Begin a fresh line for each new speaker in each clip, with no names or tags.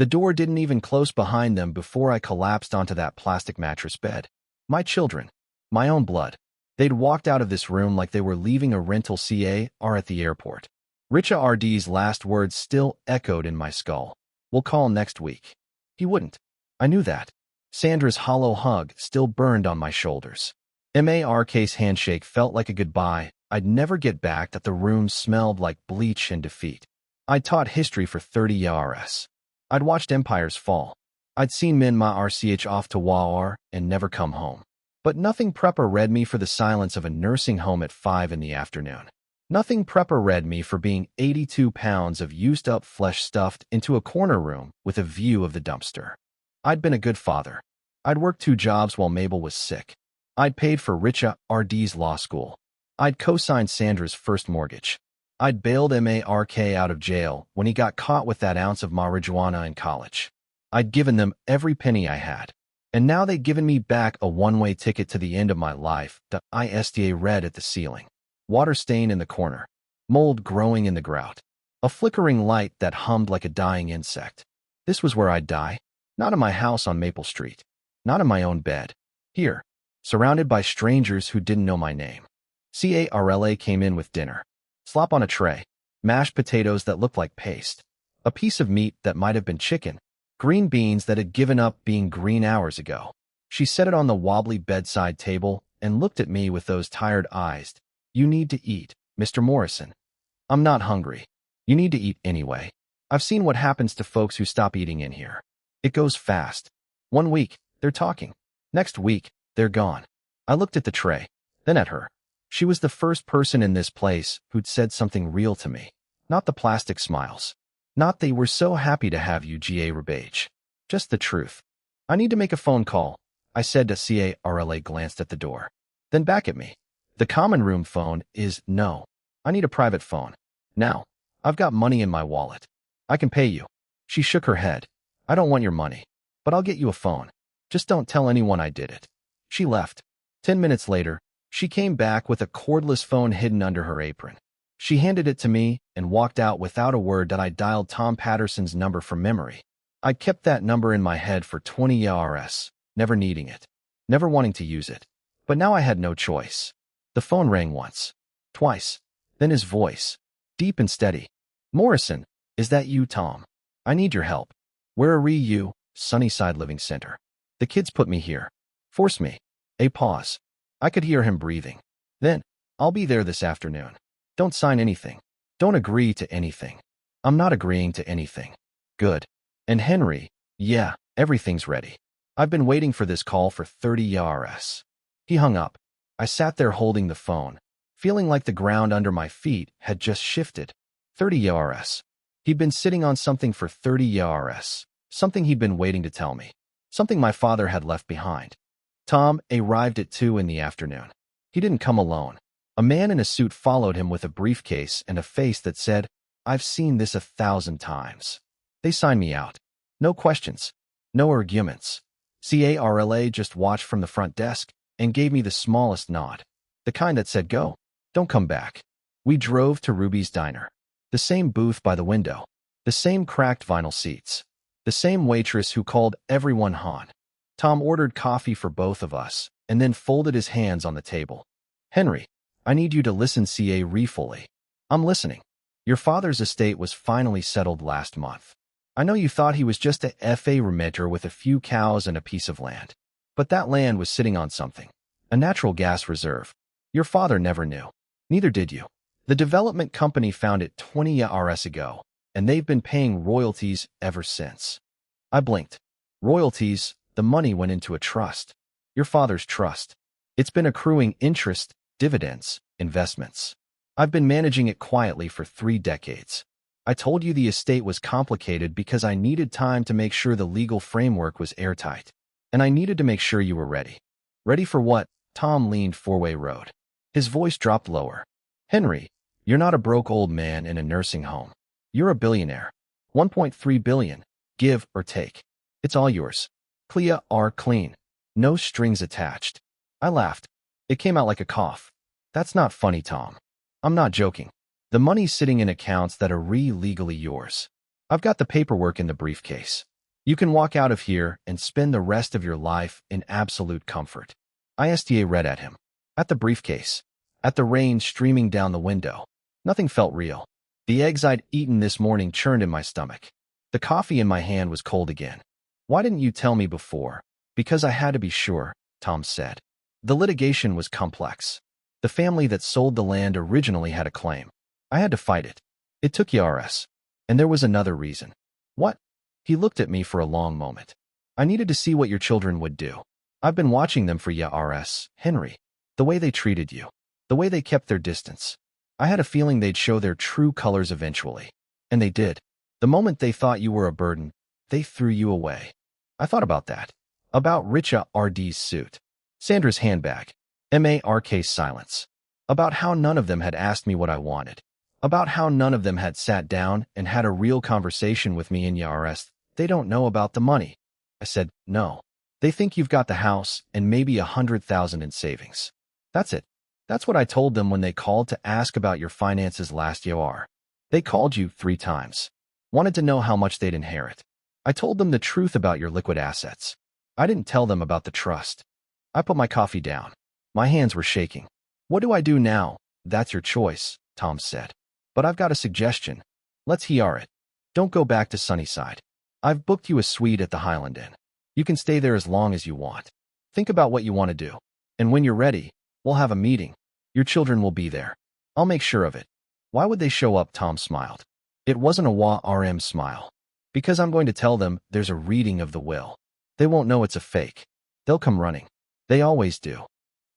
The door didn't even close behind them before I collapsed onto that plastic mattress bed. My children. My own blood. They'd walked out of this room like they were leaving a rental car at the airport. Richa RD's last words still echoed in my skull. "We'll call next week." He wouldn't. I knew that. Sandra's hollow hug still burned on my shoulders. Mark's handshake felt like a goodbye I'd never get back. That the room smelled like bleach and defeat. I'd taught history for 30 years. I'd watched empires fall. I'd seen men my RCH off to war and never come home. But nothing prepper read me for the silence of a nursing home at 5 in the afternoon. Nothing prepper read me for being 82 pounds of used-up flesh stuffed into a corner room with a view of the dumpster. I'd been a good father. I'd worked 2 jobs while Mabel was sick. I'd paid for Richa RD's law school. I'd co-signed Sandra's first mortgage. I'd bailed Mark out of jail when he got caught with that ounce of marijuana in college. I'd given them every penny I had. And now they'd given me back a one-way ticket to the end of my life. The ISDA read at the ceiling. Water stain in the corner. Mold growing in the grout. A flickering light that hummed like a dying insect. This was where I'd die. Not in my house on Maple Street. Not in my own bed. Here. Surrounded by strangers who didn't know my name. Carla came in with dinner. Slop on a tray. Mashed potatoes that looked like paste. A piece of meat that might have been chicken. Green beans that had given up being green hours ago. She set it on the wobbly bedside table and looked at me with those tired eyes. "You need to eat, Mr. Morrison." "I'm not hungry." "You need to eat anyway. I've seen what happens to folks who stop eating in here. It goes fast. 1 week, they're talking. Next week, they're gone." I looked at the tray, then at her. She was the first person in this place who'd said something real to me. Not the plastic smiles. Not "they were so happy to have you, Ga Rebage." Just the truth. "I need to make a phone call," I said to Carla. Glanced at the door. Then back at me. "The common room phone is no. I need a private phone. Now. I've got money in my wallet. I can pay you." She shook her head. "I don't want your money. But I'll get you a phone. Just don't tell anyone I did it." She left. 10 minutes later, she came back with a cordless phone hidden under her apron. She handed it to me and walked out without a word. That I dialed Tom Patterson's number from memory. I'd kept that number in my head for 20 years, never needing it, never wanting to use it. But now I had no choice. The phone rang once, twice, then his voice, deep and steady. "Morrison, is that you, Tom? I need your help." "Where are you?" "Sunnyside Living Center. The kids put me here. Forced me." A pause. I could hear him breathing. Then, "I'll be there this afternoon. Don't sign anything. Don't agree to anything." "I'm not agreeing to anything." "Good. And Henry?" "Yeah, everything's ready. I've been waiting for this call for 30 years." He hung up. I sat there holding the phone, feeling like the ground under my feet had just shifted. 30 years. He'd been sitting on something for 30 years. Something he'd been waiting to tell me. Something my father had left behind. Tom arrived at 2 in the afternoon. He didn't come alone. A man in a suit followed him with a briefcase and a face that said, "I've seen this 1,000 times." They signed me out. No questions. No arguments. Carla just watched from the front desk and gave me the smallest nod. The kind that said, "Go. Don't come back." We drove to Ruby's Diner. The same booth by the window. The same cracked vinyl seats. The same waitress who called everyone Han. Tom ordered coffee for both of us and then folded his hands on the table. "Henry, I need you to listen fully." "I'm listening." "Your father's estate was finally settled last month. I know you thought he was just a FA remitter with a few cows and a piece of land. But that land was sitting on something. A natural gas reserve. Your father never knew. Neither did you. The development company found it 20 years ago, and they've been paying royalties ever since." I blinked. Royalties, the money went into a trust. Your father's trust. It's been accruing interest, dividends, investments. I've been managing it quietly for 3 decades. I told you the estate was complicated because I needed time to make sure the legal framework was airtight. And I needed to make sure you were ready. Ready for what? Tom leaned 4-way road. His voice dropped lower. "Henry, you're not a broke old man in a nursing home. You're a billionaire. 1.3 billion. Give or take. It's all yours. Clean. No strings attached." I laughed. It came out like a cough. "That's not funny, Tom. I'm not joking. The money's sitting in accounts that are legally yours. I've got the paperwork in the briefcase. You can walk out of here and spend the rest of your life in absolute comfort. ISTA read at him. At the briefcase. At the rain streaming down the window. Nothing felt real. The eggs I'd eaten this morning churned in my stomach. The coffee in my hand was cold again. Why didn't you tell me before? Because I had to be sure, Tom said. The litigation was complex. The family that sold the land originally had a claim. I had to fight it. It took years. And there was another reason. What? He looked at me for a long moment. I needed to see what your children would do. I've been watching them for years, Henry. The way they treated you. The way they kept their distance. I had a feeling they'd show their true colors eventually. And they did. The moment they thought you were a burden, they threw you away. I thought about that. About Richard's suit. Sandra's handbag. Mark's silence. About how none of them had asked me what I wanted. About how none of them had sat down and had a real conversation with me in years. They don't know about the money. I said, no. They think you've got the house and maybe 100,000 in savings. That's it. That's what I told them when they called to ask about your finances last year. They called you 3 times. Wanted to know how much they'd inherit. I told them the truth about your liquid assets. I didn't tell them about the trust. I put my coffee down. My hands were shaking. What do I do now? That's your choice, Tom said. But I've got a suggestion. Let's hear it. Don't go back to Sunnyside. I've booked you a suite at the Highland Inn. You can stay there as long as you want. Think about what you want to do. And when you're ready, we'll have a meeting. Your children will be there. I'll make sure of it. Why would they show up? Tom smiled. It wasn't a wah-rm smile. Because I'm going to tell them there's a reading of the will. They won't know it's a fake. They'll come running. They always do.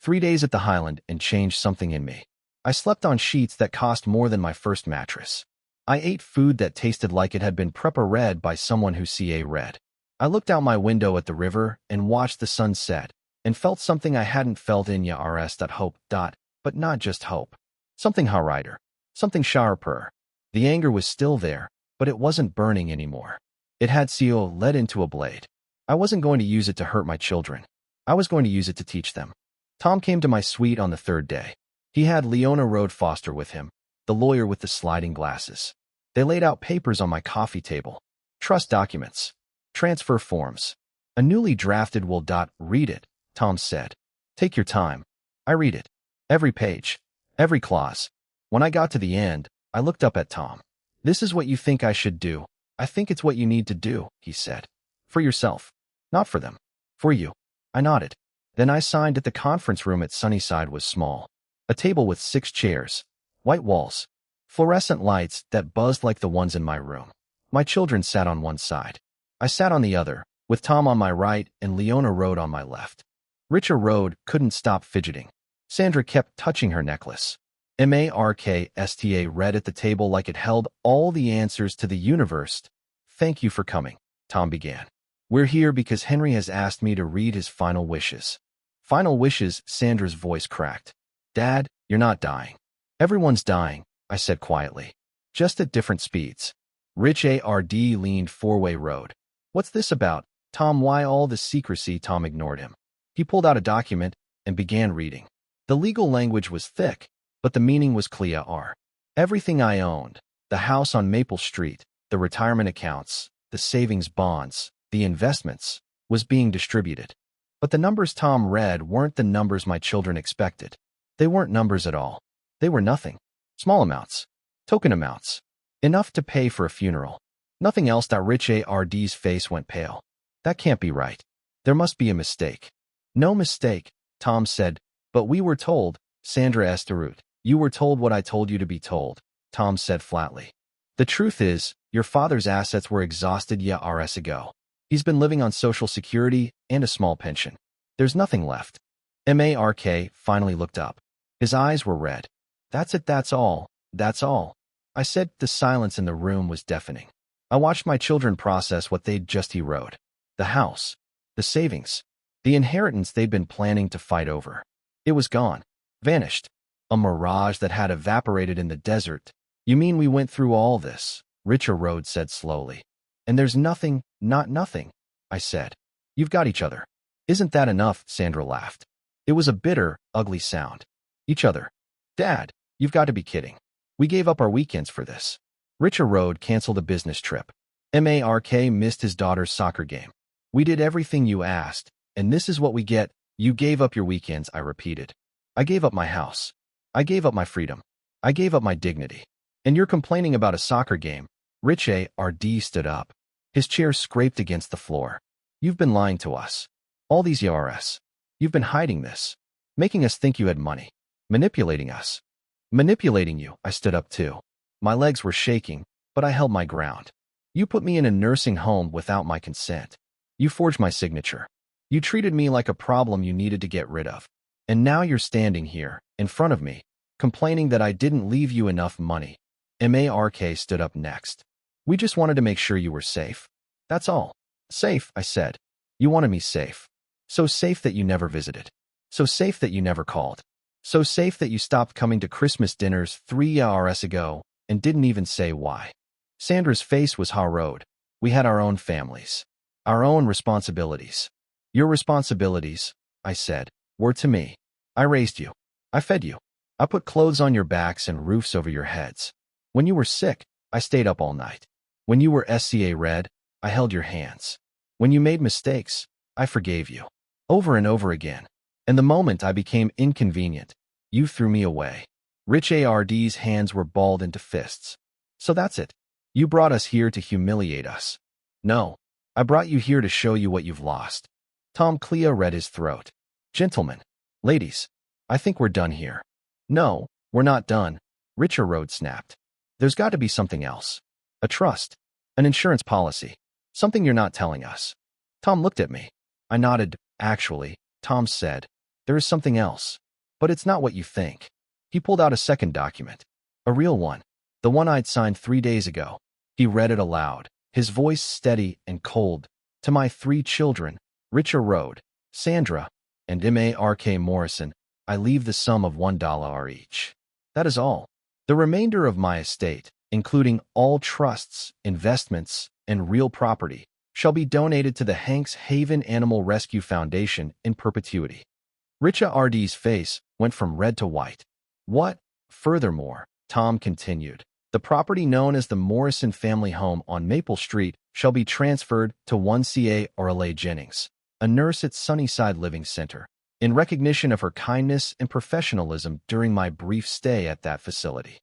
3 days at the Highland and changed something in me. I slept on sheets that cost more than my first mattress. I ate food that tasted like it had been prepared by someone who read. I looked out my window at the river and watched the sun set, and felt something I hadn't felt in years. Hope. But not just hope. Something harder. Something sharper. The anger was still there, but it wasn't burning anymore. It had led into a blade. I wasn't going to use it to hurt my children. I was going to use it to teach them. Tom came to my suite on the 3rd day. He had Leona Road Foster with him, the lawyer with the sliding glasses. They laid out papers on my coffee table. Trust documents. Transfer forms. A newly drafted will. Read it, Tom said. Take your time. I read it. Every page. Every clause. When I got to the end, I looked up at Tom. This is what you think I should do. I think it's what you need to do, he said. For yourself. Not for them. For you. I nodded. Then I signed. At the conference room at Sunnyside was small. A table with 6 chairs. White walls. Fluorescent lights that buzzed like the ones in my room. My children sat on one side. I sat on the other, with Tom on my right and Leona Road on my left. Richard Road couldn't stop fidgeting. Sandra kept touching her necklace. Marksta read at the table like it held all the answers to the universe. Thank you for coming, Tom began. We're here because Henry has asked me to read his final wishes. Final wishes, Sandra's voice cracked. Dad, you're not dying. Everyone's dying, I said quietly. Just at different speeds. Richard leaned 4-way road. What's this about, Tom? Why all this secrecy? Tom ignored him. He pulled out a document and began reading. The legal language was thick, but the meaning was clear. Everything I owned, the house on Maple Street, the retirement accounts, the savings bonds, the investments, was being distributed. But the numbers Tom read weren't the numbers my children expected. They weren't numbers at all. They were nothing. Small amounts. Token amounts. Enough to pay for a funeral. Nothing else. Richard's face went pale. That can't be right. There must be a mistake. No mistake, Tom said, but we were told, Sandra Esterut. You were told what I told you to be told, Tom said flatly. The truth is, your father's assets were exhausted years ago. He's been living on Social Security and a small pension. There's nothing left. Mark finally looked up. His eyes were red. That's it, that's all, that's all. I said. The silence in the room was deafening. I watched my children process what they'd just wrote. The house. The savings. The inheritance they'd been planning to fight over. It was gone. Vanished. A mirage that had evaporated in the desert. You mean we went through all this? Richard Road said slowly. And there's nothing, not nothing, I said. You've got each other. Isn't that enough? Sandra laughed. It was a bitter, ugly sound. Each other. Dad, you've got to be kidding. We gave up our weekends for this. Richard Road canceled a business trip. Mark missed his daughter's soccer game. We did everything you asked, and this is what we get. You gave up your weekends, I repeated. I gave up my house. I gave up my freedom. I gave up my dignity. And you're complaining about a soccer game. Rd stood up. His chair scraped against the floor. You've been lying to us. All these years. You've been hiding this. Making us think you had money. Manipulating us. Manipulating you. I stood up too. My legs were shaking, but I held my ground. You put me in a nursing home without my consent. You forged my signature. You treated me like a problem you needed to get rid of. And now you're standing here, in front of me, complaining that I didn't leave you enough money. Mark stood up next. We just wanted to make sure you were safe. That's all. Safe, I said. You wanted me safe. So safe that you never visited. So safe that you never called. So safe that you stopped coming to Christmas dinners 3 years ago and didn't even say why. Sandra's face was harrowed. We had our own families. Our own responsibilities. Your responsibilities, I said, were to me. I raised you. I fed you. I put clothes on your backs and roofs over your heads. When you were sick, I stayed up all night. When you were SCA red, I held your hands. When you made mistakes, I forgave you. Over and over again. And the moment I became inconvenient, you threw me away. Rd's hands were balled into fists. So that's it. You brought us here to humiliate us. No, I brought you here to show you what you've lost. Tom Clea read his throat. Gentlemen, ladies, I think we're done here. No, we're not done, Richard snapped. There's got to be something else. A trust. An insurance policy. Something you're not telling us. Tom looked at me. I nodded. Actually, Tom said, there is something else. But it's not what you think. He pulled out a second document. A real one. The one I'd signed 3 days ago. He read it aloud, his voice steady and cold. To my 3 children, Richard, Sandra, and Mark Morrison, I leave the sum of $1 each. That is all. The remainder of my estate, including all trusts, investments, and real property, shall be donated to the Hanks Haven Animal Rescue Foundation in perpetuity. Richard's face went from red to white. What? Furthermore, Tom continued, the property known as the Morrison family home on Maple Street shall be transferred to 1 Ca Jennings, a nurse at Sunnyside Living Center, in recognition of her kindness and professionalism during my brief stay at that facility.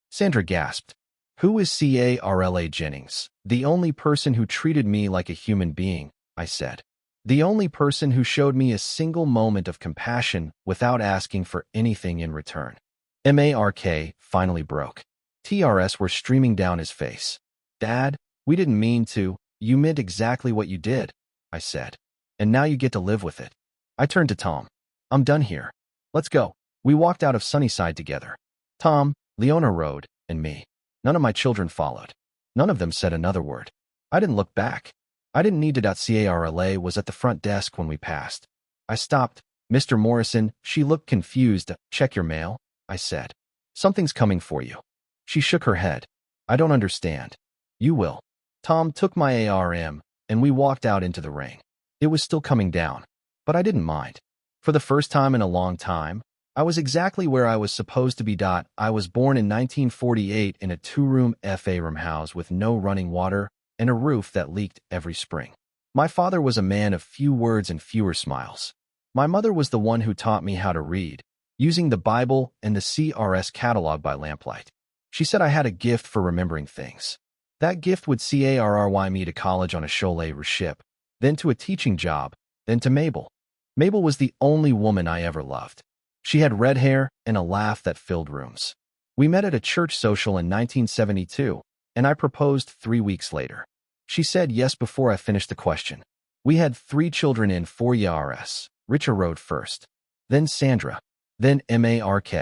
Sandra gasped. Who is Carla Jennings? The only person who treated me like a human being, I said. The only person who showed me a single moment of compassion without asking for anything in return. Mark finally broke. Tears were streaming down his face. Dad, we didn't mean to. You meant exactly what you did, I said. And now you get to live with it. I turned to Tom. I'm done here. Let's go. We walked out of Sunnyside together. Tom, Leona Road, and me. None of my children followed. None of them said another word. I didn't look back. I didn't need to. Carla was at the front desk when we passed. I stopped. Mr. Morrison, she looked confused. Check your mail, I said. Something's coming for you. She shook her head. I don't understand. You will. Tom took my ARM, and we walked out into the rain. It was still coming down, but I didn't mind. For the first time in a long time, I was exactly where I was supposed to be. I was born in 1948 in a 2-room FA-room house with no running water and a roof that leaked every spring. My father was a man of few words and fewer smiles. My mother was the one who taught me how to read, using the Bible and the CRS catalog by lamplight. She said I had a gift for remembering things. That gift would carry me to college on a Cholet ship, then to a teaching job, then to Mabel. Mabel was the only woman I ever loved. She had red hair and a laugh that filled rooms. We met at a church social in 1972, and I proposed 3 weeks later. She said yes before I finished the question. We had 3 children in 4 years. Richard first, then Sandra, then Mark.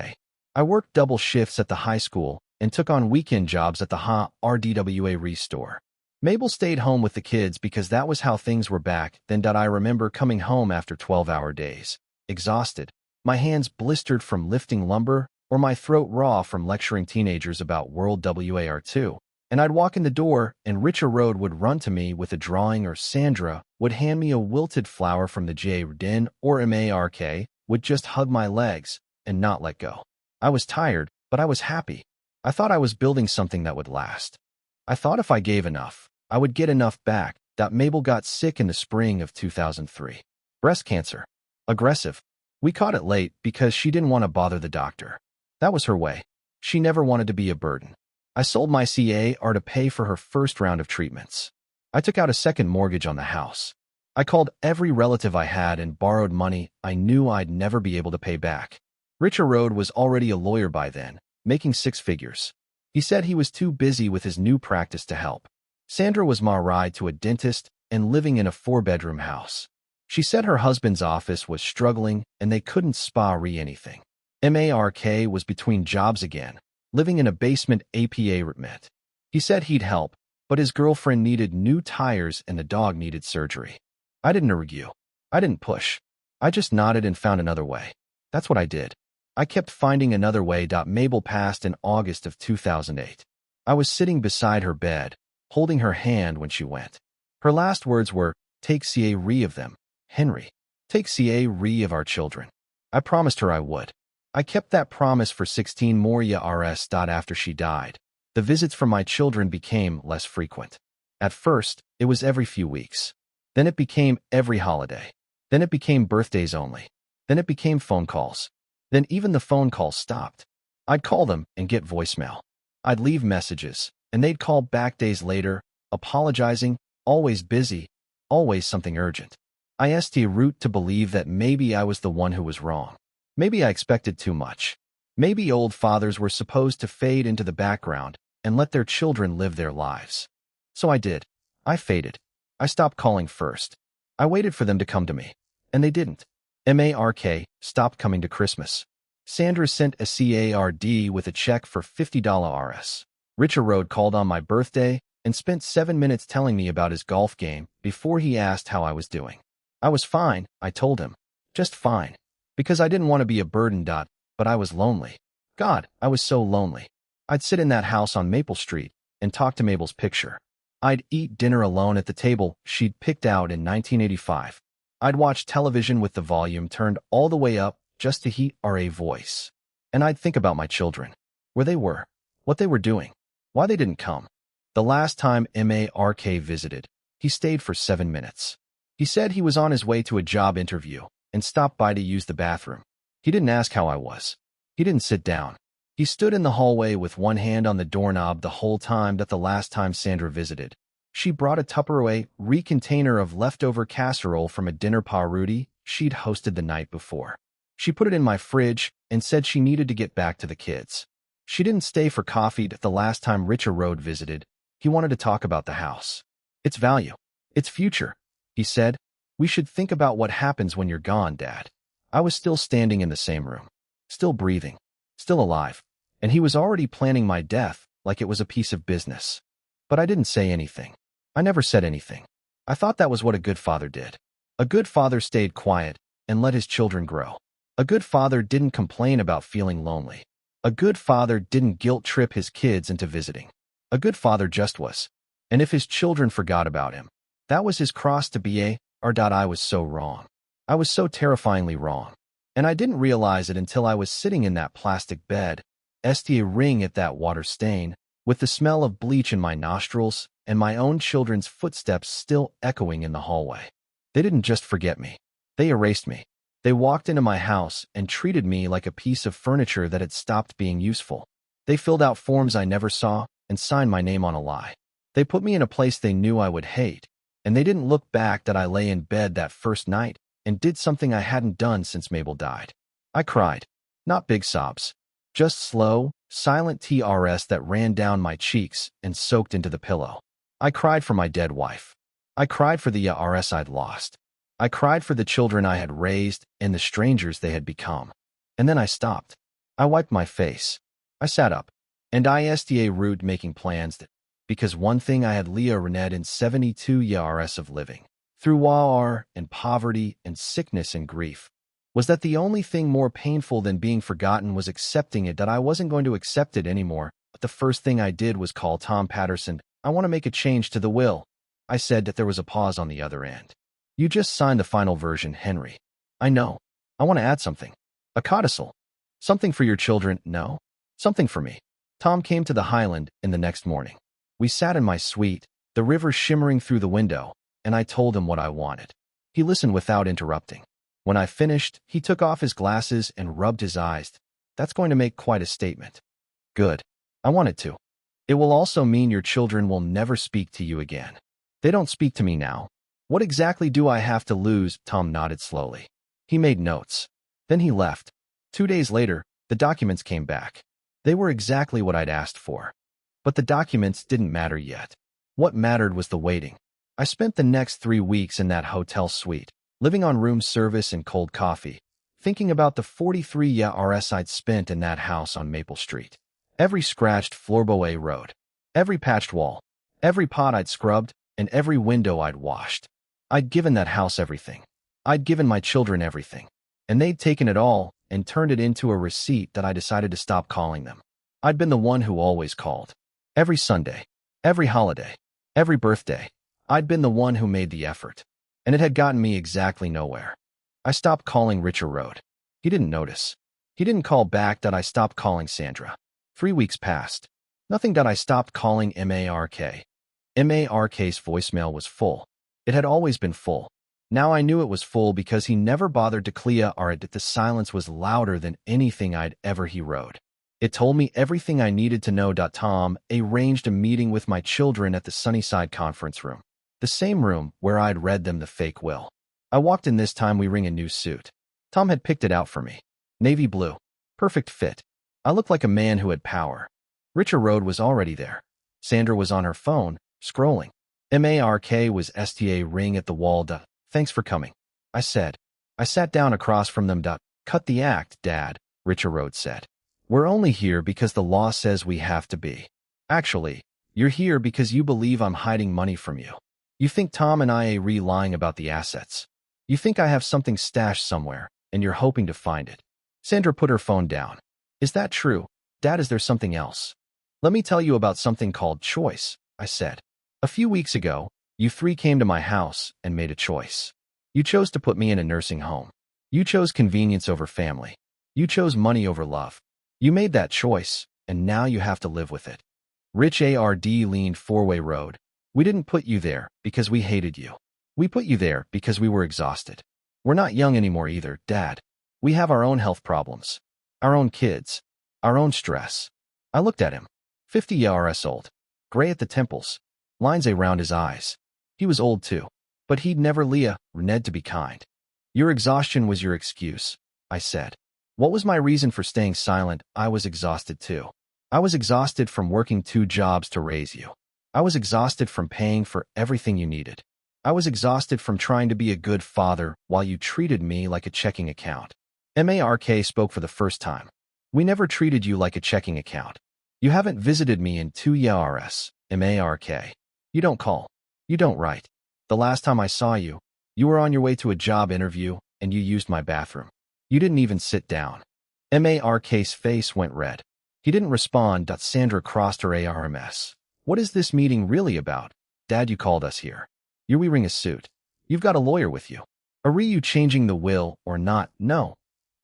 I worked double shifts at the high school and took on weekend jobs at the RDWA store. Mabel stayed home with the kids because that was how things were back then. I remember coming home after 12-hour days, exhausted, my hands blistered from lifting lumber or my throat raw from lecturing teenagers about World War II. And I'd walk in the door and Richard would run to me with a drawing, or Sandra would hand me a wilted flower from the jardin, or Mark would just hug my legs and not let go. I was tired, but I was happy. I thought I was building something that would last. I thought if I gave enough, I would get enough back. Mabel got sick in the spring of 2003. Breast cancer. Aggressive. We caught it late because she didn't want to bother the doctor. That was her way. She never wanted to be a burden. I sold my CAR to pay for her first round of treatments. I took out a second mortgage on the house. I called every relative I had and borrowed money I knew I'd never be able to pay back. Richard Road was already a lawyer by then, making 6 figures. He said he was too busy with his new practice to help. Sandra was my ride to a dentist and living in a 4-bedroom house. She said her husband's office was struggling and they couldn't spa-re anything. Mark was between jobs again, living in a basement apartment. He said he'd help, but his girlfriend needed new tires and the dog needed surgery. I didn't argue. I didn't push. I just nodded and found another way. That's what I did. I kept finding another way. Mabel passed in August of 2008. I was sitting beside her bed, holding her hand when she went. Her last words were, "Take care of them, Henry. Take care of our children." I promised her I would. I kept that promise for 16 more years. After she died, the visits from my children became less frequent. At first, it was every few weeks. Then it became every holiday. Then it became birthdays only. Then it became phone calls. Then even the phone calls stopped. I'd call them and get voicemail. I'd leave messages, and they'd call back days later, apologizing, always busy, always something urgent. I root to believe that maybe I was the one who was wrong. Maybe I expected too much. Maybe old fathers were supposed to fade into the background and let their children live their lives. So I did. I faded. I stopped calling first. I waited for them to come to me. And they didn't. Mark stopped coming to Christmas. Sandra sent a card with a check for $50. Richard Road called on my birthday and spent 7 minutes telling me about his golf game before he asked how I was doing. I was fine, I told him. Just fine. Because I didn't want to be a burden. But I was lonely. God, I was so lonely. I'd sit in that house on Maple Street and talk to Mabel's picture. I'd eat dinner alone at the table she'd picked out in 1985. I'd watch television with the volume turned all the way up just to hear a voice. And I'd think about my children. Where they were. What they were doing. Why they didn't come. The last time Mark visited, he stayed for 7 minutes. He said he was on his way to a job interview and stopped by to use the bathroom. He didn't ask how I was. He didn't sit down. He stood in the hallway with one hand on the doorknob the whole time. The last time Sandra visited, she brought a Tupperware container of leftover casserole from a dinner party she'd hosted the night before. She put it in my fridge and said she needed to get back to the kids. She didn't stay for coffee. The last time Richard Road visited, he wanted to talk about the house. Its value. Its future. He said, "We should think about what happens when you're gone, Dad." I was still standing in the same room. Still breathing. Still alive. And he was already planning my death like it was a piece of business. But I didn't say anything. I never said anything. I thought that was what a good father did. A good father stayed quiet and let his children grow. A good father didn't complain about feeling lonely. A good father didn't guilt-trip his kids into visiting. A good father just was. And if his children forgot about him, that was his cross to bear. I was so wrong. I was so terrifyingly wrong. And I didn't realize it until I was sitting in that plastic bed, ring at that water stain, with the smell of bleach in my nostrils and my own children's footsteps still echoing in the hallway. They didn't just forget me. They erased me. They walked into my house and treated me like a piece of furniture that had stopped being useful. They filled out forms I never saw and signed my name on a lie. They put me in a place they knew I would hate, and they didn't look back that I lay in bed that first night and did something I hadn't done since Mabel died. I cried. Not big sobs. Just slow, silent tears that ran down my cheeks and soaked into the pillow. I cried for my dead wife. I cried for the years I'd lost. I cried for the children I had raised and the strangers they had become. And then I stopped. I wiped my face. I sat up. And I root making plans that, because one thing I had learned in 72 years of living, through war and poverty and sickness and grief, was that the only thing more painful than being forgotten was accepting it, that I wasn't going to accept it anymore. But the first thing I did was call Tom Patterson. "I want to make a change to the will." I said. That there was a pause on the other end. "You just signed the final version, Henry." "I know. I want to add something. A codicil. Something for your children." "No. Something for me." Tom came to the Highland in the next morning. We sat in my suite, the river shimmering through the window, and I told him what I wanted. He listened without interrupting. When I finished, he took off his glasses and rubbed his eyes. That's going to make quite a statement. Good. I wanted to. It will also mean your children will never speak to you again. They don't speak to me now. What exactly do I have to lose? Tom nodded slowly. He made notes. Then he left. 2 days later, the documents came back. They were exactly what I'd asked for. But the documents didn't matter yet. What mattered was the waiting. I spent the next 3 weeks in that hotel suite, living on room service and cold coffee, thinking about the 43 years I'd spent in that house on Maple Street. Every scratched floorboard road, every patched wall, every pot I'd scrubbed, and every window I'd washed. I'd given that house everything. I'd given my children everything. And they'd taken it all and turned it into a receipt that I decided to stop calling them. I'd been the one who always called. Every Sunday, every holiday, every birthday, I'd been the one who made the effort. And it had gotten me exactly nowhere. I stopped calling Richard Road. He didn't notice. He didn't call back. That I stopped calling Sandra. 3 weeks passed. Nothing. That I stopped calling Mark. Mark's voicemail was full. It had always been full. Now I knew it was full because he never bothered to clear it. The silence was louder than anything I'd ever heard. It told me everything I needed to know. Tom arranged a meeting with my children at the Sunnyside conference room, the same room where I'd read them the fake will. I walked in this time wearing a new suit. Tom had picked it out for me. Navy blue. Perfect fit. I looked like a man who had power. Richard Road was already there. Sandra was on her phone, scrolling. Mark was sta ring at the wall. Thanks for coming, I said. I sat down across from them. Cut the act, Dad, Richard Road said. We're only here because the law says we have to be. Actually, you're here because you believe I'm hiding money from you. You think Tom and I are lying about the assets. You think I have something stashed somewhere, and you're hoping to find it. Sandra put her phone down. Is that true? Dad, is there something else? Let me tell you about something called choice, I said. A few weeks ago, you 3 came to my house and made a choice. You chose to put me in a nursing home. You chose convenience over family. You chose money over love. You made that choice, and now you have to live with it. Rich Ard leaned four-way road. We didn't put you there because we hated you. We put you there because we were exhausted. We're not young anymore either, Dad. We have our own health problems, our own kids, our own stress. I looked at him. 50 years old, gray at the temples, lines around his eyes. He was old too, but he'd never Ned to be kind. Your exhaustion was your excuse, I said. What was my reason for staying silent? I was exhausted too. I was exhausted from working 2 jobs to raise you. I was exhausted from paying for everything you needed. I was exhausted from trying to be a good father while you treated me like a checking account. Mark spoke for the first time. We never treated you like a checking account. You haven't visited me in 2 years, Mark. You don't call. You don't write. The last time I saw you, you were on your way to a job interview and you used my bathroom. You didn't even sit down. Mark's face went red. He didn't respond. Sandra crossed her arms. What is this meeting really about? Dad, you called us here. You're wearing a suit. You've got a lawyer with you. Are you changing the will or not? No,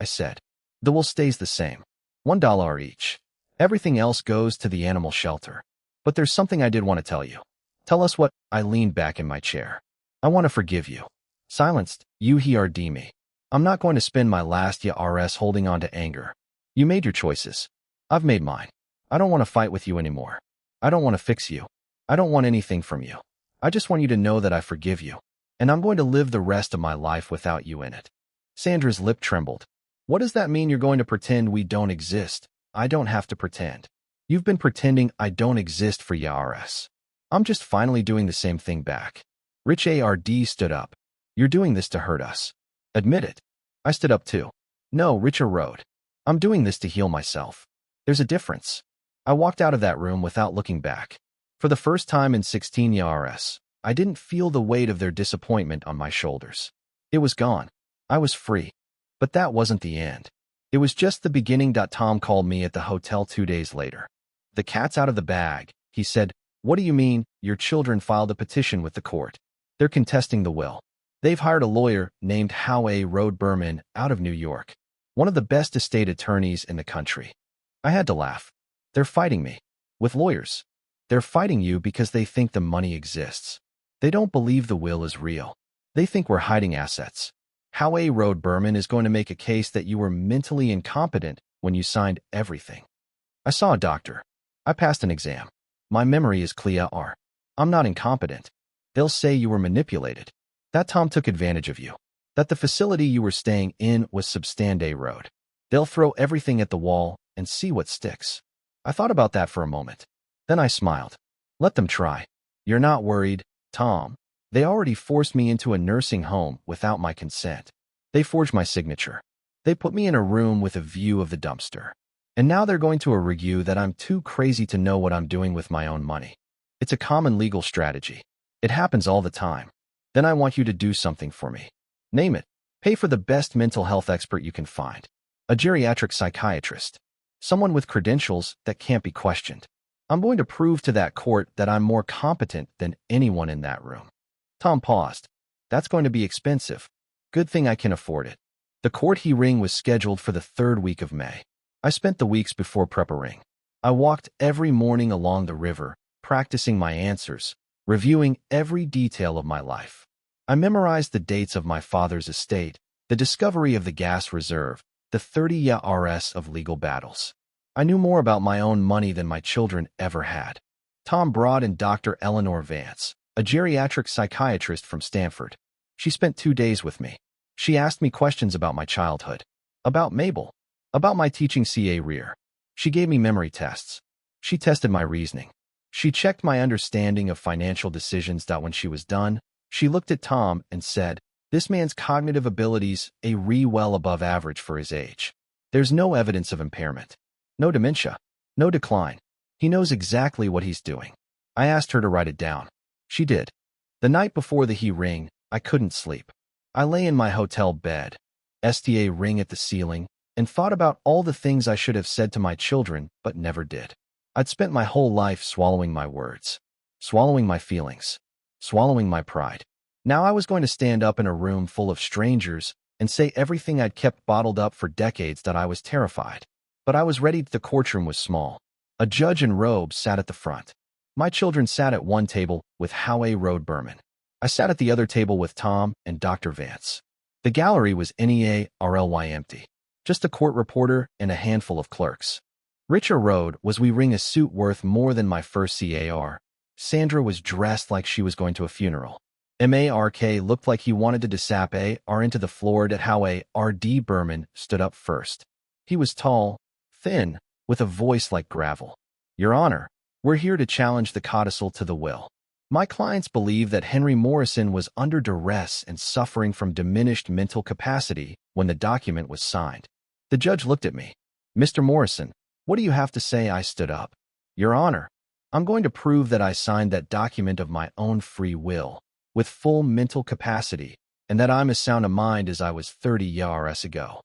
I said. The will stays the same. $1 each. Everything else goes to the animal shelter. But there's something I did want to tell you. Tell us what. I leaned back in my chair. I want to forgive you. Silenced, you heard me. I'm not going to spend my last years holding on to anger. You made your choices. I've made mine. I don't want to fight with you anymore. I don't want to fix you. I don't want anything from you. I just want you to know that I forgive you. And I'm going to live the rest of my life without you in it. Sandra's lip trembled. What does that mean? You're going to pretend we don't exist? I don't have to pretend. You've been pretending I don't exist for years. I'm just finally doing the same thing back. Rich Ard stood up. You're doing this to hurt us. Admit it. I stood up too. No, Richard Road. I'm doing this to heal myself. There's a difference. I walked out of that room without looking back. For the first time in 16 years, I didn't feel the weight of their disappointment on my shoulders. It was gone. I was free. But that wasn't the end. It was just the beginning. Tom called me at the hotel 2 days later. The cat's out of the bag, he said. What do you mean? Your children filed a petition with the court. They're contesting the will. They've hired a lawyer named Road Berman out of New York, one of the best estate attorneys in the country. I had to laugh. They're fighting me. With lawyers. They're fighting you because they think the money exists. They don't believe the will is real. They think we're hiding assets. Howe Road Berman is going to make a case that you were mentally incompetent when you signed everything. I saw a doctor. I passed an exam. My memory is clear. I'm not incompetent. They'll say you were manipulated. That Tom took advantage of you. That the facility you were staying in was Substande Road. They'll throw everything at the wall and see what sticks. I thought about that for a moment. Then I smiled. Let them try. You're not worried, Tom. They already forced me into a nursing home without my consent. They forged my signature. They put me in a room with a view of the dumpster. And now they're going to argue that I'm too crazy to know what I'm doing with my own money. It's a common legal strategy. It happens all the time. Then I want you to do something for me. Name it. Pay for the best mental health expert you can find. A geriatric psychiatrist. Someone with credentials that can't be questioned. I'm going to prove to that court that I'm more competent than anyone in that room. Tom paused. That's going to be expensive. Good thing I can afford it. The court hearing was scheduled for the 3rd week of May. I spent the weeks before preparing. I walked every morning along the river, practicing my answers, reviewing every detail of my life. I memorized the dates of my father's estate, the discovery of the gas reserve, the 30 years of legal battles. I knew more about my own money than my children ever had. Tom brought in Dr. Eleanor Vance, a geriatric psychiatrist from Stanford. She spent 2 days with me. She asked me questions about my childhood, about Mabel, about my teaching CA Rear. She gave me memory tests. She tested my reasoning. She checked my understanding of financial decisions. When she was done, she looked at Tom and said, "This man's cognitive abilities are well above average for his age. There's no evidence of impairment. No dementia. No decline. He knows exactly what he's doing." I asked her to write it down. She did. The night before the hearing, I couldn't sleep. I lay in my hotel bed, STA ring at the ceiling, and thought about all the things I should have said to my children but never did. I'd spent my whole life swallowing my words, swallowing my feelings, swallowing my pride. Now I was going to stand up in a room full of strangers and say everything I'd kept bottled up for decades. That I was terrified. But I was ready. The courtroom was small. A judge in robes sat at the front. My children sat at one table with Howe Road Berman. I sat at the other table with Tom and Dr. Vance. The gallery was NEARLY empty. Just a court reporter and a handful of clerks. Richer Road was wearing a suit worth more than my first CAR. Sandra was dressed like she was going to a funeral. Mark looked like he wanted to sap into the floor. At Howe R.D. Berman stood up first. He was tall, thin, with a voice like gravel. "Your Honor, we're here to challenge the codicil to the will. My clients believe that Henry Morrison was under duress and suffering from diminished mental capacity when the document was signed." The judge looked at me. "Mr. Morrison, what do you have to say?" I stood up. "Your Honor, I'm going to prove that I signed that document of my own free will, with full mental capacity, and that I'm as sound of mind as I was 30 years ago."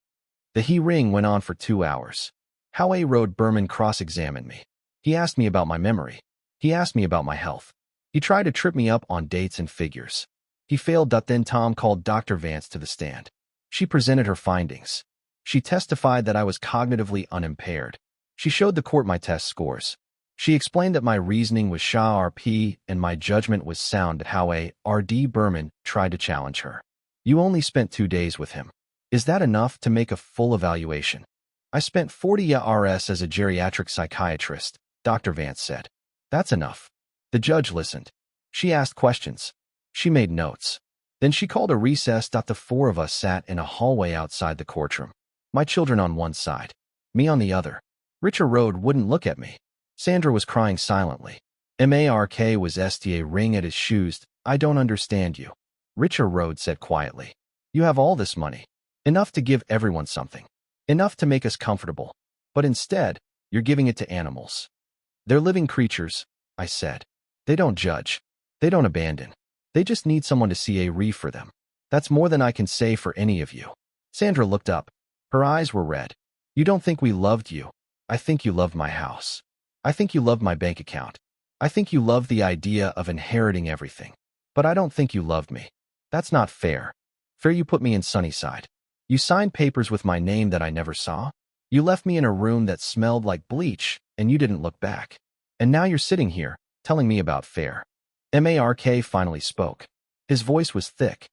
The hearing went on for 2 hours. Howe Road Berman cross-examined me. He asked me about my memory. He asked me about my health. He tried to trip me up on dates and figures. He failed. Then Tom called Dr. Vance to the stand. She presented her findings. She testified that I was cognitively unimpaired. She showed the court my test scores. She explained that my reasoning was sharp and my judgment was sound. Howe R.D. Berman tried to challenge her. "You only spent 2 days with him. Is that enough to make a full evaluation?" "I spent 40 years as a geriatric psychiatrist," Dr. Vance said. "That's enough." The judge listened. She asked questions. She made notes. Then she called a recess. The 4 of us sat in a hallway outside the courtroom. My children on one side, me on the other. Richer Road wouldn't look at me. Sandra was crying silently. Mark was STA ring at his shoes. "I don't understand you," Richer Road said quietly. "You have all this money. Enough to give everyone something. Enough to make us comfortable. But instead, you're giving it to animals. They're living creatures," I said. "They don't judge. They don't abandon. They just need someone to see a reef for them. That's more than I can say for any of you." Sandra looked up. Her eyes were red. "You don't think we loved you. I think you loved my house. I think you loved my bank account. I think you loved the idea of inheriting everything. But I don't think you loved me. That's not fair. Fair you put me in Sunnyside. You signed papers with my name that I never saw. You left me in a room that smelled like bleach, and you didn't look back. And now you're sitting here, telling me about Fair. Mark finally spoke. His voice was thick.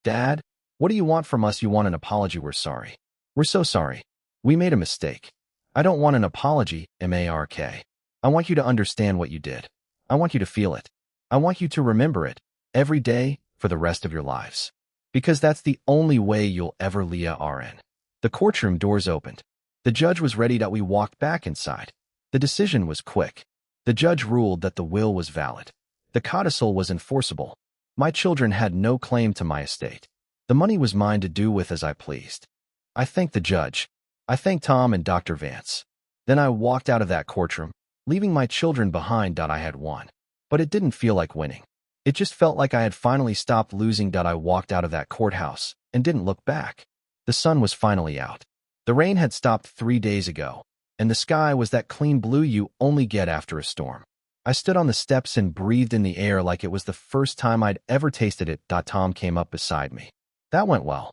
Dad, what do you want from us? You want an apology? We're sorry. We're so sorry. We made a mistake. I don't want an apology, Mark. I want you to understand what you did. I want you to feel it. I want you to remember it every day for the rest of your lives. Because that's the only way you'll ever RN. The courtroom doors opened. The judge was ready that we walked back inside. The decision was quick. The judge ruled that the will was valid. The codicil was enforceable. My children had no claim to my estate. The money was mine to do with as I pleased. I thanked the judge. I thanked Tom and Dr. Vance. Then I walked out of that courtroom, leaving my children behind. I had won. But it didn't feel like winning. It just felt like I had finally stopped losing. I walked out of that courthouse and didn't look back. The sun was finally out. The rain had stopped 3 days ago, and the sky was that clean blue you only get after a storm. I stood on the steps and breathed in the air like it was the first time I'd ever tasted it. Tom came up beside me. That went well.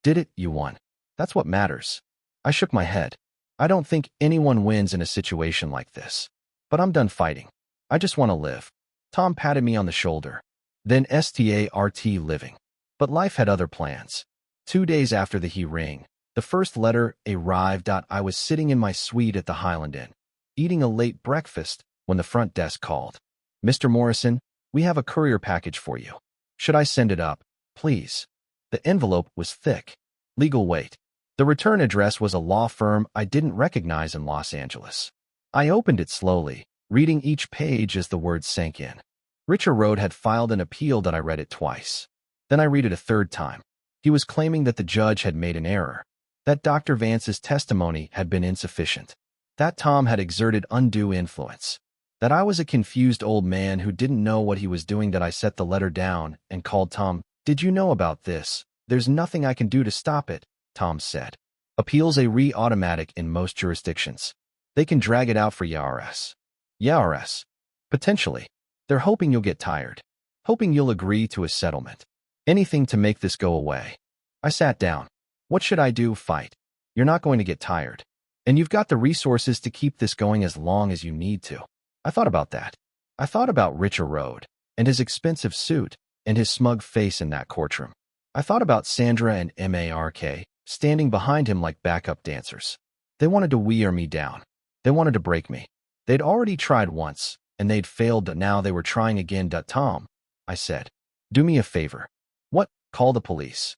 Did it? You won. That's what matters. I shook my head. I don't think anyone wins in a situation like this. But I'm done fighting. I just want to live. Tom patted me on the shoulder. Then start living. But life had other plans. 2 days after the hearing, the first letter arrived. I was sitting in my suite at the Highland Inn, eating a late breakfast when the front desk called. Mr. Morrison, we have a courier package for you. Should I send it up, please? The envelope was thick. Legal weight. The return address was a law firm I didn't recognize in Los Angeles. I opened it slowly, reading each page as the words sank in. Richard Road had filed an appeal. I read it twice. Then I read it a third time. He was claiming that the judge had made an error, that Dr. Vance's testimony had been insufficient, that Tom had exerted undue influence, that I was a confused old man who didn't know what he was doing. That I set the letter down and called Tom. Did you know about this? There's nothing I can do to stop it, Tom said. Appeals are automatic in most jurisdictions. They can drag it out for YRS. YRS. Potentially. They're hoping you'll get tired. Hoping you'll agree to a settlement. Anything to make this go away. I sat down. What should I do? Fight. You're not going to get tired. And you've got the resources to keep this going as long as you need to. I thought about that. I thought about Richard Road, and his expensive suit, and his smug face in that courtroom. I thought about Sandra and Mark, standing behind him like backup dancers. They wanted to wear me down. They wanted to break me. They'd already tried once, and they'd failed. Now they were trying again. Tom, I said, do me a favor. What? Call the police.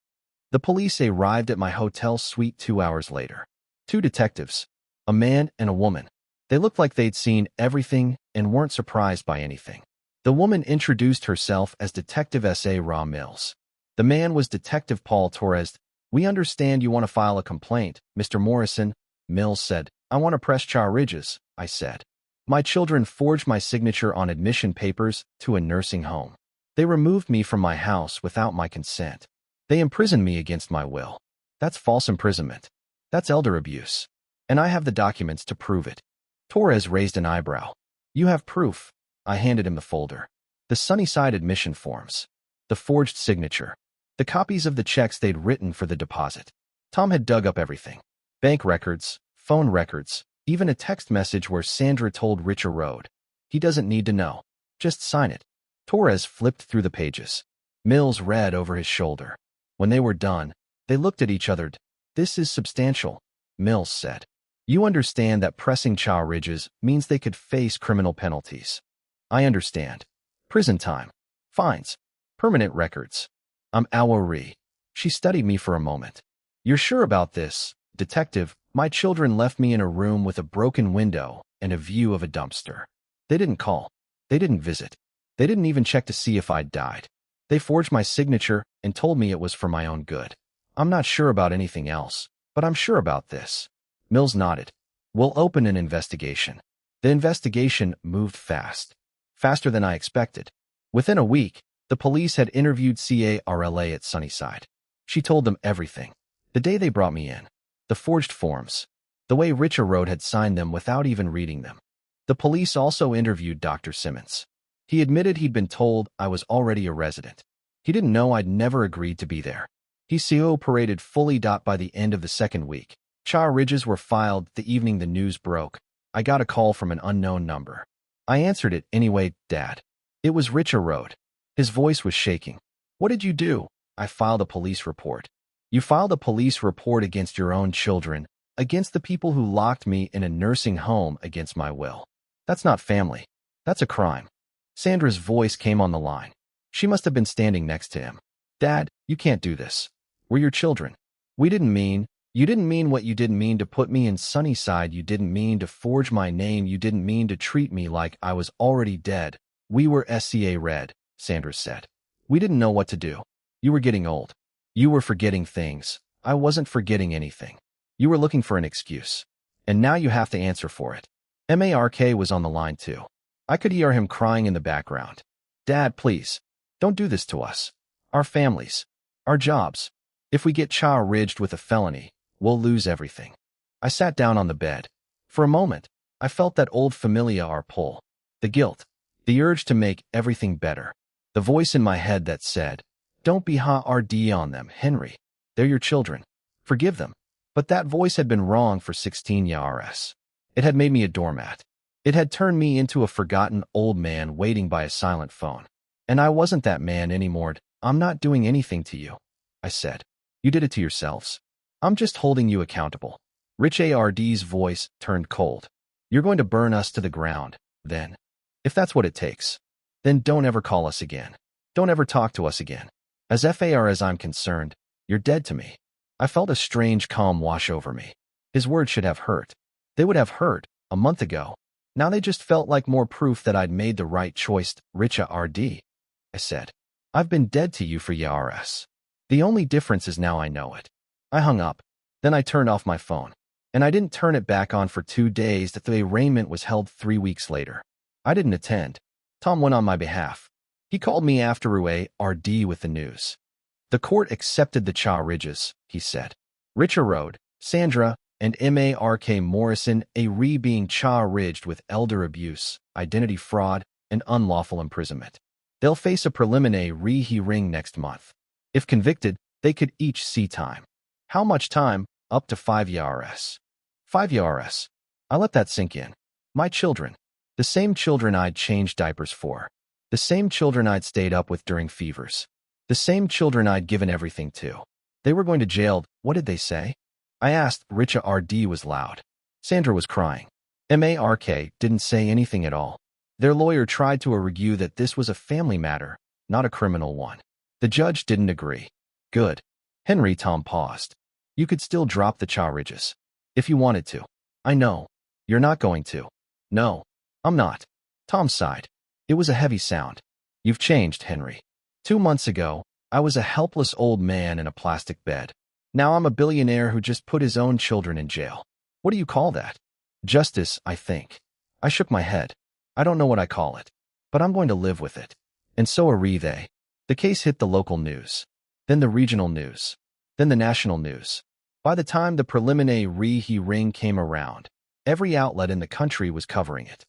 The police arrived at my hotel suite 2 hours later. 2 detectives, a man and a woman. They looked like they'd seen everything and weren't surprised by anything. The woman introduced herself as Detective S.A. Ra Mills. The man was Detective Paul Torres. We understand you want to file a complaint, Mr. Morrison, Mills said. I want to press charges, I said. My children forged my signature on admission papers to a nursing home. They removed me from my house without my consent. They imprisoned me against my will. That's false imprisonment. That's elder abuse. And I have the documents to prove it. Torres raised an eyebrow. You have proof. I handed him the folder. The Sunnyside admission forms. The forged signature. The copies of the checks they'd written for the deposit. Tom had dug up everything. Bank records, phone records, even a text message where Sandra told Richard Road. He doesn't need to know. Just sign it. Torres flipped through the pages. Mills read over his shoulder. When they were done, they looked at each other. This is substantial, Mills said. You understand that pressing charges means they could face criminal penalties. I understand. Prison time. Fines. Permanent records. I'm Awari. She studied me for a moment. You're sure about this, Detective? My children left me in a room with a broken window and a view of a dumpster. They didn't call. They didn't visit. They didn't even check to see if I'd died. They forged my signature and told me it was for my own good. I'm not sure about anything else, but I'm sure about this. Mills nodded. We'll open an investigation. The investigation moved fast. Faster than I expected. Within a week, the police had interviewed CARLA at Sunnyside. She told them everything. The day they brought me in. The forged forms. The way Richard Road had signed them without even reading them. The police also interviewed Dr. Simmons. He admitted he'd been told I was already a resident. He didn't know I'd never agreed to be there. He cooperated fully. By the end of the second week, charges were filed. The evening the news broke, I got a call from an unknown number. I answered it anyway, Dad. It was Richard Road. His voice was shaking. What did you do? I filed a police report. You filed a police report against your own children, against the people who locked me in a nursing home against my will. That's not family. That's a crime. Sandra's voice came on the line. She must have been standing next to him. Dad, you can't do this. We're your children. You didn't mean what you didn't mean to put me in Sunnyside. You didn't mean to forge my name. You didn't mean to treat me like I was already dead. We were SCA Red, Sandra said. We didn't know what to do. You were getting old. You were forgetting things. I wasn't forgetting anything. You were looking for an excuse. And now you have to answer for it. Mark was on the line too. I could hear him crying in the background. Dad, please. Don't do this to us. Our families. Our jobs. If we get charged with a felony, we'll lose everything. I sat down on the bed. For a moment, I felt that old familiar pull. The guilt. The urge to make everything better. The voice in my head that said, don't be hard on them, Henry. They're your children. Forgive them. But that voice had been wrong for 16 years. It had made me a doormat. It had turned me into a forgotten old man waiting by a silent phone. And I wasn't that man anymore. I'm not doing anything to you, I said. You did it to yourselves. I'm just holding you accountable. Richard's voice turned cold. You're going to burn us to the ground, then. If that's what it takes. Then don't ever call us again. Don't ever talk to us again. As far as I'm concerned, you're dead to me. I felt a strange calm wash over me. His words should have hurt. They would have hurt a month ago. Now they just felt like more proof that I'd made the right choice. Richard, I said. I've been dead to you for years. The only difference is now I know it. I hung up. Then I turned off my phone. And I didn't turn it back on for 2 days. That the arraignment was held 3 weeks later. I didn't attend. Tom went on my behalf. He called me after RD with the news. The court accepted the charges, he said. Richard Road, Sandra, and Mark Morrison being charged with elder abuse, identity fraud, and unlawful imprisonment. They'll face a preliminary hearing next month. If convicted, they could each see time. How much time? Up to 5 years. 5 years. I let that sink in. My children. The same children I'd changed diapers for. The same children I'd stayed up with during fevers. The same children I'd given everything to. They were going to jail. What did they say? I asked. Richard was loud. Sandra was crying. Mark didn't say anything at all. Their lawyer tried to argue that this was a family matter, not a criminal one. The judge didn't agree. Good. Henry, Tom paused. You could still drop the charges. If you wanted to. I know. You're not going to. No. I'm not. Tom sighed. It was a heavy sound. You've changed, Henry. 2 months ago, I was a helpless old man in a plastic bed. Now I'm a billionaire who just put his own children in jail. What do you call that? Justice, I think. I shook my head. I don't know what I call it. But I'm going to live with it. And so are they. The case hit the local news. Then the regional news. Then the national news. By the time the preliminary hearing came around, every outlet in the country was covering it.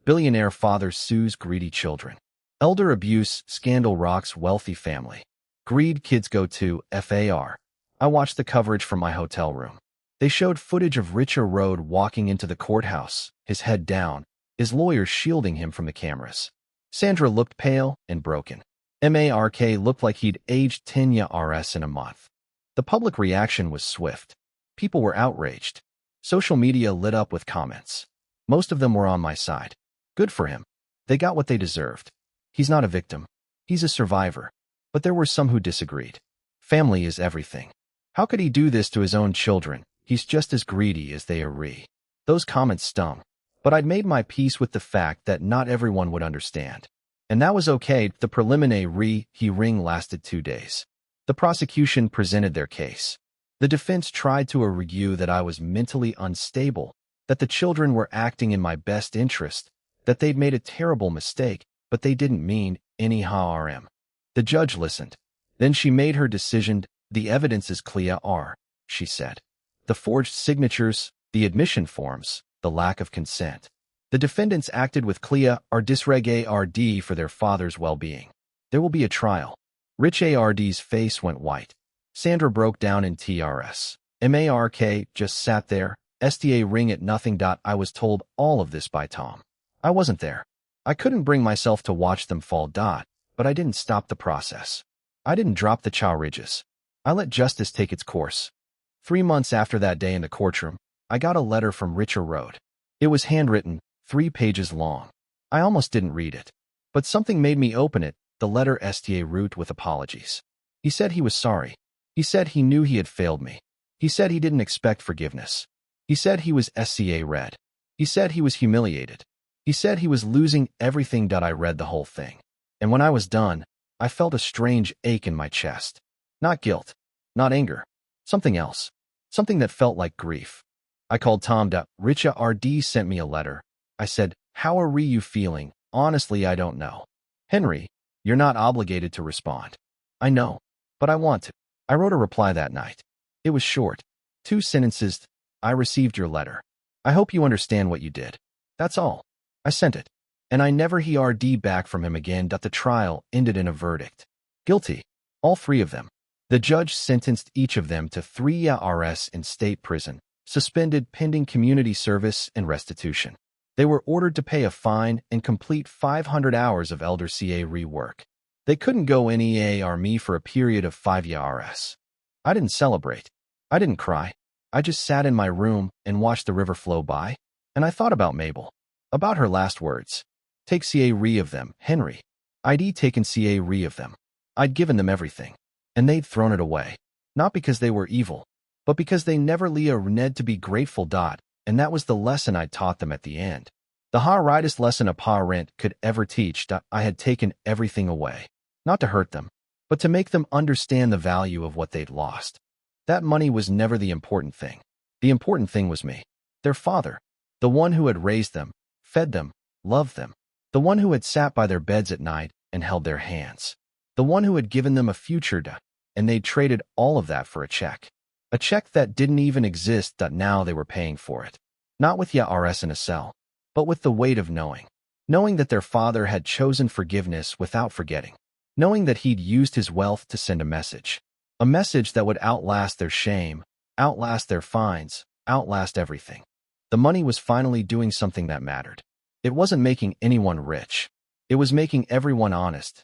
Billionaire father sues greedy children. Elder abuse scandal rocks wealthy family. Greed kids go to FAR. I watched the coverage from my hotel room. They showed footage of Richard Road walking into the courthouse, his head down, his lawyers shielding him from the cameras. Sandra looked pale and broken. Mark looked like he'd aged 10 years in a month. The public reaction was swift. People were outraged. Social media lit up with comments. Most of them were on my side. Good for him. They got what they deserved. He's not a victim. He's a survivor. But there were some who disagreed. Family is everything. How could he do this to his own children? He's just as greedy as they are. Those comments stung. But I'd made my peace with the fact that not everyone would understand. And that was okay. The preliminary hearing lasted 2 days. The prosecution presented their case. The defense tried to argue that I was mentally unstable, that the children were acting in my best interest, that they'd made a terrible mistake, but they didn't mean any harm. The judge listened. Then she made her decision. The evidence is clear, she said. The forged signatures, the admission forms, the lack of consent. The defendants acted with clear disregard for their father's well-being. There will be a trial. Richard's face went white. Sandra broke down in tears. Mark just sat there, ring at nothing. I was told all of this by Tom. I wasn't there. I couldn't bring myself to watch them fall. But I didn't stop the process. I didn't drop the charges. I let justice take its course. 3 months after that day in the courtroom, I got a letter from Richard Road. It was handwritten, 3 pages long. I almost didn't read it. But something made me open it, the letter sta root with apologies. He said he was sorry. He said he knew he had failed me. He said he didn't expect forgiveness. He said he was SCA red. He said he was humiliated. He said he was losing everything. I read the whole thing. And when I was done, I felt a strange ache in my chest. Not guilt. Not anger. Something else. Something that felt like grief. I called Tom. Richa RD sent me a letter. I said, "How are you feeling? Honestly, I don't know." "Henry, you're not obligated to respond." "I know. But I want to." I wrote a reply that night. It was short. 2 sentences. "I received your letter. I hope you understand what you did." That's all. I sent it. And I never heard back from him again. The trial ended in a verdict. Guilty. All 3 of them. The judge sentenced each of them to 3 years in state prison, suspended pending community service and restitution. They were ordered to pay a fine and complete 500 hours of elder CA rework. They couldn't go NEA me for a period of 5 years. I didn't celebrate. I didn't cry. I just sat in my room and watched the river flow by, and I thought about Mabel, about her last words. Take CA of them, Henry. I'd taken CA of them. I'd given them everything, and they'd thrown it away. Not because they were evil, but because they never learned to be grateful. And that was the lesson I taught them at the end. The hardest lesson a parent could ever teach. I had taken everything away, not to hurt them, but to make them understand the value of what they'd lost. That money was never the important thing. The important thing was me, their father, the one who had raised them, fed them, loved them, the one who had sat by their beds at night and held their hands, the one who had given them a future. And they'd traded all of that for a check that didn't even exist. Now they were paying for it, not with YRS in a cell, but with the weight of knowing that their father had chosen forgiveness without forgetting, knowing that he'd used his wealth to send a message that would outlast their shame, outlast their fines, outlast everything. The money was finally doing something that mattered. It wasn't making anyone rich. It was making everyone honest,